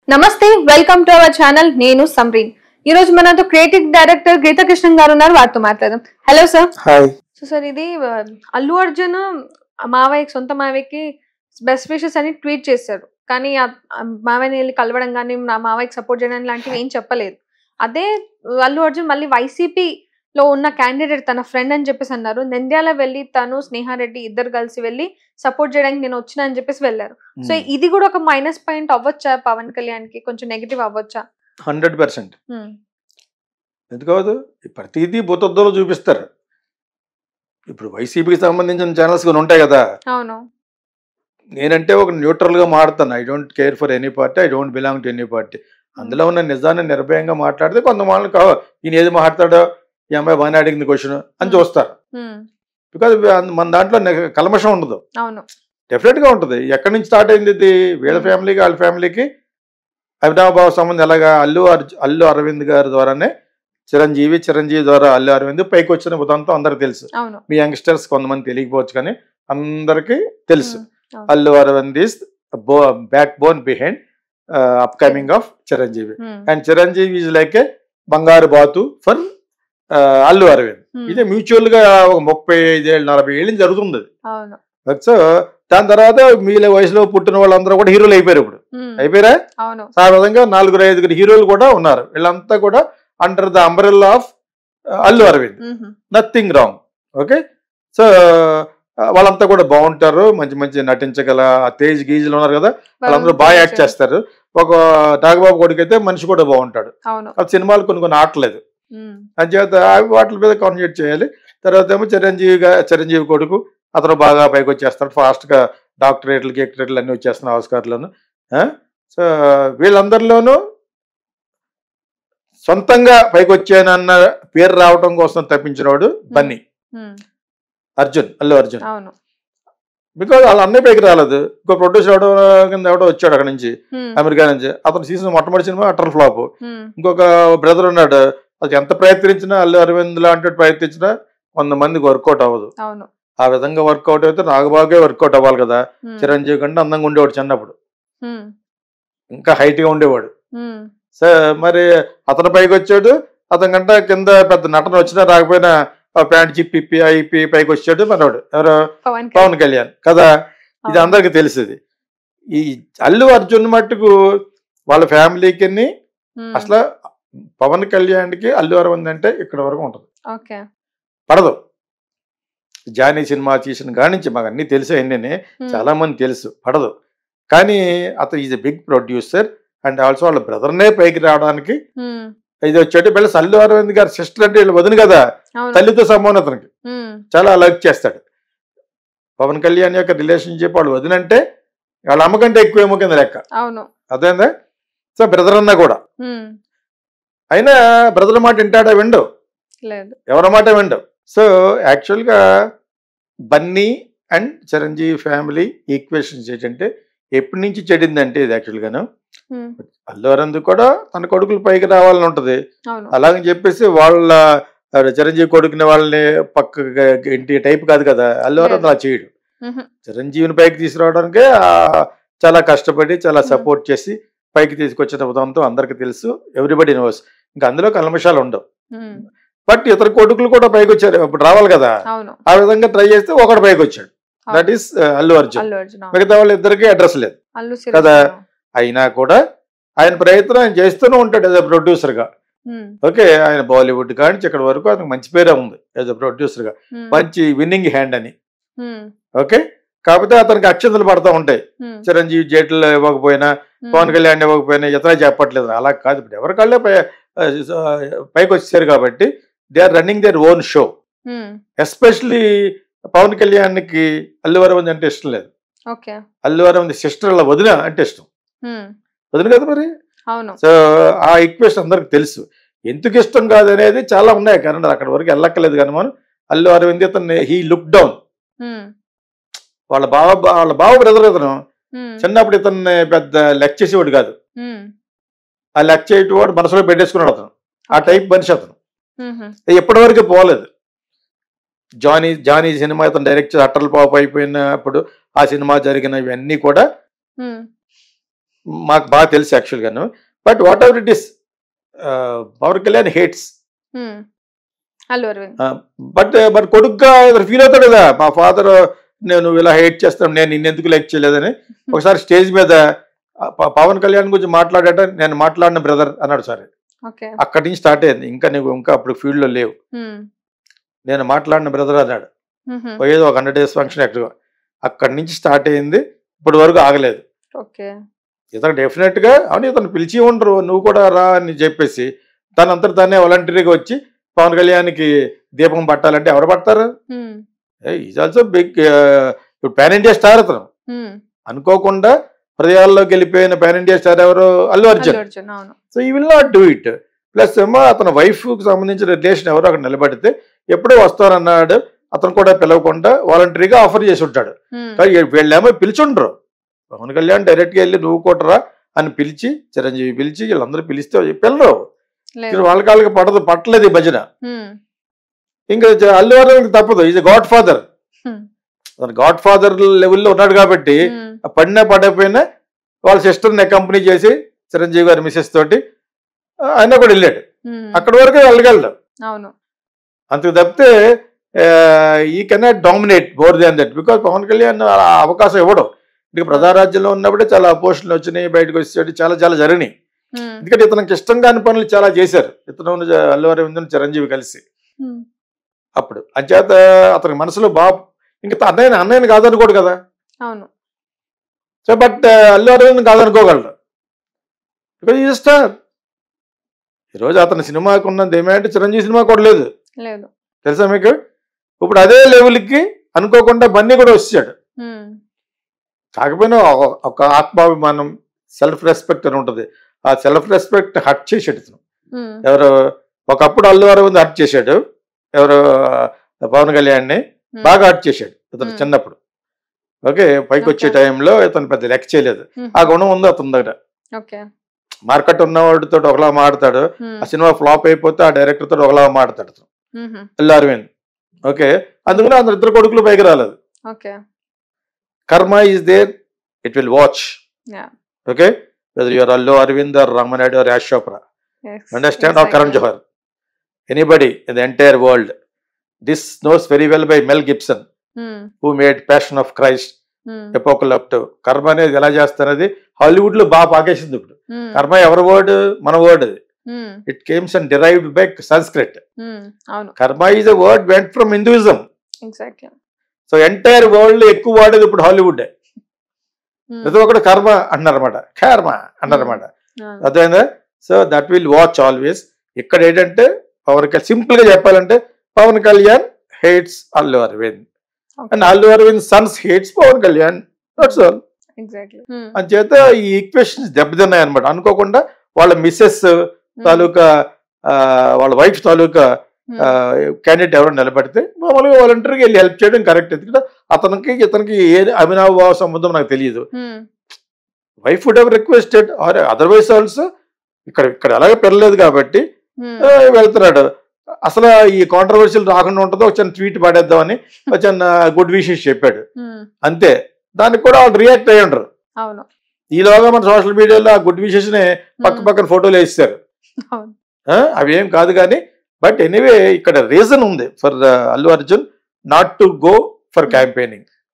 నమస్తే welcome to our channel నేను సమ్రీన్ ఈ రోజు మనతో క్రియేటివ్ డైరెక్టర్ గీతా కృష్ణ గారు ఉన్నారు వారితో మాట్లాడదాం హలో సార్ హాయ్ సార్ ఇది అల్లు అర్జున్ మావయ్యకి సొంత మావయ్యకి బెస్ట్ విషెస్ అని ట్వీట్ చేశారు కానీ మావయ్యని వెళ్ళి కలవడం కానీ మావయ్యకి సపోర్ట్ చేయడం లాంటివి ఏం చెప్పలేదు అదే అల్లు అర్జున్ మళ్ళీ వైసీపీ లో ఉన్న క్యాండిడేట్ తన ఫ్రెండ్ అని చెప్పేసి అన్నారు నంద్యాల వెళ్ళి తను స్నేహారెడ్డి ఇద్దరు కలిసి వెళ్ళి సపోర్ట్ చేయడానికి నేను వచ్చినా అని చెప్పేసి వెళ్ళారు సో ఇది కూడా ఒక మైనస్ పాయింట్ అవ్వచ్చా పవన్ కళ్యాణ్ కి కొంచెం నెగిటివ్ అవ్వచ్చా 100% ఎందుకవదు ప్రతిదీ భూతద్దంలో చూపిస్తారు ఇప్పుడు వైసీపీకి సంబంధించిన ఛానల్స్ కొన్ని ఉంటాయి కదా అవును నేనంటే ఒక న్యూట్రల్ గా మాడతాను I don't care for any party I don't belong to any party అందులో ఉన్న నిజాన్ని నిర్భయంగా మాట్లాడితే కొంతమంది ఈయన ఏది మాట్లాడతాడో ఈ అమ్మాయి బాగానే అడిగింది క్వశ్చన్ అని చూస్తారు బికాజ్ మన దాంట్లో కల్మషం ఉండదు అవును డెఫినెట్ గా ఉంటుంది ఎక్కడి నుంచి స్టార్ట్ అయింది ఇది వీళ్ళ ఫ్యామిలీకి వాళ్ళ ఫ్యామిలీకి అవినాభావ సంబంధం ఎలాగా అల్లు అరవింద్ గారి ద్వారానే చిరంజీవి ద్వారా అల్లు అరవింద్ పైకి వచ్చిన ఉదంతం అందరికి తెలుసు మీ యంగ్స్టర్స్ కొంతమంది తెలియకపోవచ్చు కానీ అందరికి తెలుసు Allu Aravind is backbone behind upcoming of Chiranjeevi and Chiranjeevi is like a బంగారు బాతు ఫర్ అల్లు అరవింద్ ఇది మ్యూచువల్ గా ఒక 35 ఏళ్ళు 40 ఏళ్ళు జరుగుతుంది సో దాని తర్వాత మీల వయసులో పుట్టిన వాళ్ళందరూ కూడా హీరోలు అయిపోయారు ఇప్పుడు అయిపోయారా ఆ విధంగా 4-5 హీరోలు కూడా ఉన్నారు వీళ్ళంతా కూడా under the umbrella of Allu Aravind nothing wrong okay so వాళ్ళంతా కూడా బాగుంటారు మంచి మంచి నటించగల తేజ్ గీజులు ఉన్నారు కదా వాళ్ళందరూ బాగా యాక్ట్ చేస్తారు ఒక నాగబాబు కొడుకు అయితే మనిషి కూడా బాగుంటాడు ఆ సినిమాలు కొన్ని ఆటలేదు అంచేత వాటి మీద కాన్సన్ట్రేట్ చేయాలి తర్వాత ఏమో చిరంజీవి కొడుకు అతను బాగా పైకి వచ్చేస్తాడు ఫాస్ట్ గా డాక్టరేట్లు గెక్టరేట్లు అన్ని వచ్చేస్తున్నాయి ఆస్కార్లోను సో వీళ్ళందరిలోనూ సొంతంగా పైకి వచ్చానన్న పేరు రావటం కోసం తప్పించినవాడు బన్నీ అల్లు అర్జున్ బికాజ్ వాళ్ళ అన్నయ్య పైకి రాలేదు ఇంకో ప్రొడ్యూసర్ ఎవడో వచ్చాడు అక్కడ నుంచి అమెరికా నుంచి అతను సీజన్ మొట్టమొదటి సినిమా అటర్ ఫ్లాప్ ఇంకొక బ్రదర్ ఉన్నాడు అది ఎంత ప్రయత్నించినా అల్లు అరవింద్ లాంటి ప్రయత్నించినా కొంతమందికి వర్కౌట్ అవ్వదు ఆ విధంగా వర్కౌట్ అయితే నాగబాబుకే వర్కౌట్ అవ్వాలి కదా చిరంజీవి కంటే అందంగా ఉండేవాడు చిన్నప్పుడు ఇంకా హైట్ గా ఉండేవాడు సో మరి అతను పైకి వచ్చాడు అతని కంటే కింద పెద్ద నటన వచ్చినా రాకపోయినా ప్యాంట్ చిప్పి అయిపోయి పైకి వచ్చాడు మనవాడు ఎవరు పవన్ కళ్యాణ్ కదా ఇది అందరికి తెలిసింది ఈ అల్లు అర్జున్ మట్టుకు వాళ్ళ ఫ్యామిలీకి అసలు పవన్ కళ్యాణ్కి అల్లు అరవింద్ అంటే ఇక్కడ వరకు ఉంటుంది పడదు జానీ సినిమా తీసిన కాడి నుంచి మాకు అన్ని తెలుసు అన్నీ చాలా మంది తెలుసు పడదు కానీ అతను is a big producer and also వాళ్ళ బ్రదర్నే పైకి రావడానికి ఇది వచ్చేటి ప్లస్ అల్లు అరవింద్ గారి సిస్టర్ అంటే వీళ్ళు వదిన కదా తల్లితో సమానం అతనికి చాలా లైక్ చేస్తాడు పవన్ కళ్యాణ్ యొక్క రిలేషన్షిప్ వాళ్ళు వదినంటే వాళ్ళ అమ్మకంటే ఎక్కువేమో కింద లెక్క అదేందా సో బ్రదర్ అన్నా కూడా అయినా బ్రదర్ మాట వింటాడా విండు ఎవరి మాట విండు సో యాక్చువల్గా Bunny and Chiranjeevi family equations ఏంటంటే ఎప్పటి నుంచి చెడిందంటే ఇది యాక్చువల్గాను అల్లు అరవింద్ కూడా తన కొడుకులు పైకి రావాలని ఉంటది అలాగని చెప్పేసి వాళ్ళ చిరంజీవి కొడుకుని వాళ్ళని పక్క ఇంటి టైప్ కాదు కదా అల్లు అరవింద్ అలా చేయడు చిరంజీవిని పైకి తీసుకురావడానికే చాలా కష్టపడి చాలా సపోర్ట్ చేసి పైకి తీసుకొచ్చిన ఉదాంతం అందరికి తెలుసు ఎవ్రీబడి నోస్ ఇంకా అందులో కల్మషాలు ఉండవు బట్ ఇతర కొడుకులు కూడా పైకి వచ్చారు ఇప్పుడు రావాలి కదా ఆ విధంగా ట్రై చేస్తే ఒకటి పైకి వచ్చాడు దట్ ఈస్ అల్లు అర్జున్ మిగతా వాళ్ళ ఇద్దరికి అడ్రస్ లేదు కదా అయినా కూడా ఆయన ప్రయత్నం ఆయన చేస్తూనే ఉంటాడు యాజ్ అ ప్రొడ్యూసర్ గా ఓకే ఆయన బాలీవుడ్ కానీ ఇక్కడ వరకు ఆయనకు మంచి పేరే ఉంది యాజ్ అ ప్రొడ్యూసర్ గా మంచి విన్నింగ్ హ్యాండ్ అని ఓకే కాకపోతే అతనికి అక్షంతలు పడతా ఉంటాయి చిరంజీవి జైట్లు ఇవ్వకపోయినా పవన్ కళ్యాణ్ ఇవ్వకపోయినా ఇతర చెప్పట్లేదు అలా కాదు ఇప్పుడు ఎవరి కళ్ళే పైకి వచ్చేసారు కాబట్టి they are running their own show especially Pawan కళ్యాణ్కి అల్లు అరవింద్ అంటే ఇష్టం లేదు అల్లు అరవింద్ సిస్టర్ వదిన అంటే ఇష్టం వదిన కదా మరి సో ఆ ఈక్వేషన్ అందరికి తెలుసు ఎందుకు ఇష్టం కాదు అనేది చాలా ఉన్నాయి కానీ అక్కడ వరకు వెళ్ళక్కలేదు కానీ మనం అల్లు అరవింద్ ఇతను హీ లుక్ డౌన్ వాళ్ళ బావ బ్రదర్ ఇతను చిన్నప్పుడు ఇతన్ని పెద్ద లెక్ చేసేవాడు కాదు ఆ లెక్ చేయటవాడు మనసులో పెట్టేసుకున్నాడు అతను ఆ టైప్ మనిషి అతను ఎప్పటి వరకు పోలేదు జానీ సినిమా ఇతను డైరెక్ట్ అటల్ పాప్ అయిపోయినప్పుడు ఆ సినిమా జరిగిన ఇవన్నీ కూడా మాకు బాగా తెలుసు యాక్చువల్గాను. But whatever it is Pawan Kalyan hates. Allu Aravind. But కొడుకుగా ఫీల్ అవుతాడు కదా, మా ఫాదర్ నేను ఇలా హేట్ చేస్తాను, నేను నిన్నెందుకు లైక్ చేయలేదని. ఒకసారి స్టేజ్ మీద పవన్ కళ్యాణ్ గురించి మాట్లాడట, నేను మాట్లాడిన బ్రదర్ అన్నాడు సార్. అక్కడి నుంచి స్టార్ట్ అయింది. ఇంకా అప్పుడు ఫీల్డ్ లో లేవు, నేను మాట్లాడిన బ్రదర్ అన్నాడు. పోయేది ఒక 100 days ఫంక్షన్ ఎక్కడ, అక్కడి నుంచి స్టార్ట్ అయింది, ఇప్పటి వరకు ఆగలేదు. ఇతను డెఫినెట్ గా అవును, ఇతను పిలిచి ఉండరు, నువ్వు కూడా రా అని చెప్పేసి తనంతట తానే వాలంటరీగా వచ్చి పవన్ కళ్యాణ్కి దీపం పట్టాలంటే ఎవరు పడతారు? Is also big pan India star అతను. అనుకోకుండా హృదయాల్లోకి వెళ్ళిపోయిన పాన్ ఇండియా స్టార్ ఎవరు? Allu Arjun. So he will not do it. Plus ఏమో అతని వైఫ్ కి సంబంధించిన రిలేషన్ ఎవరో అక్కడ నిలబడితే ఎప్పుడో వస్తానన్నాడు, అతను కూడా పిలవకుండా వాలంటరీగా ఆఫర్ చేసి ఉంటాడు. కానీ వీళ్ళేమో పిలిచుండ్రు. పవన్ కళ్యాణ్ డైరెక్ట్ గా వెళ్ళి నువ్వు కొట్టరా అని పిలిచి, చిరంజీవి పిలిచి, వీళ్ళందరూ పిలిస్తే పిల్లరు. వాళ్ళకి పట్టలేదు ఈ భజన. ఇంకా అల్లు అరవింద్ తప్పదు, is God father. God father లెవెల్లో ఉన్నాడు కాబట్టి పడినా పడకపోయినా వాళ్ళ సిస్టర్ని అకంపెనీ చేసి చిరంజీవి గారి మిసెస్ తోటి ఆయన కూడా వెళ్ళాడు. అక్కడి వరకే వెళ్ళగలడు. అంతకు తప్పితే he cannot dominate more than that. Because Pawan Kalyan అవకాశం ఇవ్వడం. ఇక ప్రజారాజ్యంలో ఉన్నప్పుడే చాలా పోస్టులు వచ్చినాయి, బయటకు వచ్చేటి చాలా చాలా జరిగినాయి. ఎందుకంటే ఇతనికి ఇష్టం కాని పనులు చాలా చేశారు ఇతను అల్లు అరవింద్ చిరంజీవి కలిసి. అప్పుడు అంచేత అతని మనసులో ఇంకా అన్నయ్యని కాదనుకోడు కదా. సో బట్ అల్లు అరవింద్ కాదనుకోగలడు. Because is star. ఈరోజు అతని సినిమాకు ఉన్న డిమాండ్ చిరంజీవి సినిమా కూడా లేదు, తెలుసా మీకు? ఇప్పుడు అదే లెవెల్కి అనుకోకుండా బన్నీ కూడా వచ్చాడు. కాకపోయినా ఒక ఆత్మాభిమానం, సెల్ఫ్ రెస్పెక్ట్ అని ఉంటుంది. ఆ సెల్ఫ్ రెస్పెక్ట్ హర్ట్ చేసాడు ఇతను. ఎవరు ఒకప్పుడు అల్లు అరవింద్ హర్ట్ చేశాడు, ఎవరు పవన్ కళ్యాణ్ని బాగా హర్ట్ చేశాడు ఇతను చిన్నప్పుడు. ఓకే, పైకి వచ్చే టైంలో ఇతను పెద్ద లెక్క చేయలేదు. ఆ గుణం ఉంది అతని దగ్గర. మార్కెట్ ఉన్నవాడితో ఒకలా మాడతాడు, ఆ సినిమా ఫ్లాప్ అయిపోతే ఆ డైరెక్టర్ తోటి ఒకలా మాడతాడు అతను అల్లు అరవింద్. ఓకే, అందుకని అందరు ఇద్దరు కొడుకులు పైకి రాలేదు. Karma is there, it will watch. Okay, whether you are Allu Arvind or Ramanadu or Yash Chopra, understand, or Karan Johar, anybody in the entire world, this knows very well by Mel Gibson, who made Passion of Christ, Apocalypse. కర్మ అనేది ఎలా చేస్తారనేది Hollywood లో బాగా పాకేసింది. ఇప్పుడు కర్మ ఎవరి word? మన word. It comes and derived by Sanskrit. Karma is a word went from Hinduism. So entire world ఎక్కువ వాడేది ఇప్పుడు హాలీవుడ్. ప్రతి ఒక్కడు కర్మ అంటున్నారన్నమాట, కర్మ అంటారన్నమాట. అర్థమైందా? So that will watch always. ఇక్కడ ఏంటంటే పవన్ కళ్యాణ్, సింపుల్ గా చెప్పాలంటే Pawan Kalyan hates Allu Aravind and Allu Aravind sons hates Pawan Kalyan. That's all. అంచేత ఈ ఈక్వేషన్స్ దెబ్బతిన్నాయి అనమాట. అనుకోకుండా వాళ్ళ మిస్సెస్ తాలూకా, వాళ్ళ వైఫ్ తాలూకా క్యాండిడేట్ ఎవరో నిలబడితే మామూలుగా వాలంటీర్కి వెళ్ళి హెల్ప్ చేయడం కరెక్ట్. ఎందుకంటే ఇతనికి ఏ అవినాభావ సంబంధం నాకు తెలియదు. Wife would have requested or otherwise also. ఇక్కడ అలాగే పెరలేదు కాబట్టి వెళ్తున్నాడు. అసలు ఈ కాంట్రవర్షియల్ రాకుండా ఉంటుందో ఒక చిన్న ట్వీట్ పడేద్దామని ఒక చిన్న గుడ్ విషెస్ చెప్పాడు అంతే. దానికి కూడా వాళ్ళు రియాక్ట్ అయ్యి ఉండరు. ఈలోగా మన సోషల్ మీడియాలో ఆ గుడ్ విషెస్ ని పక్కన ఫోటోలు వేస్తారు. అవి ఏం కాదు కానీ, బట్ ఎనీవే ఇక్కడ రీజన్ ఉంది for Allu Arjun not to go for campaigning.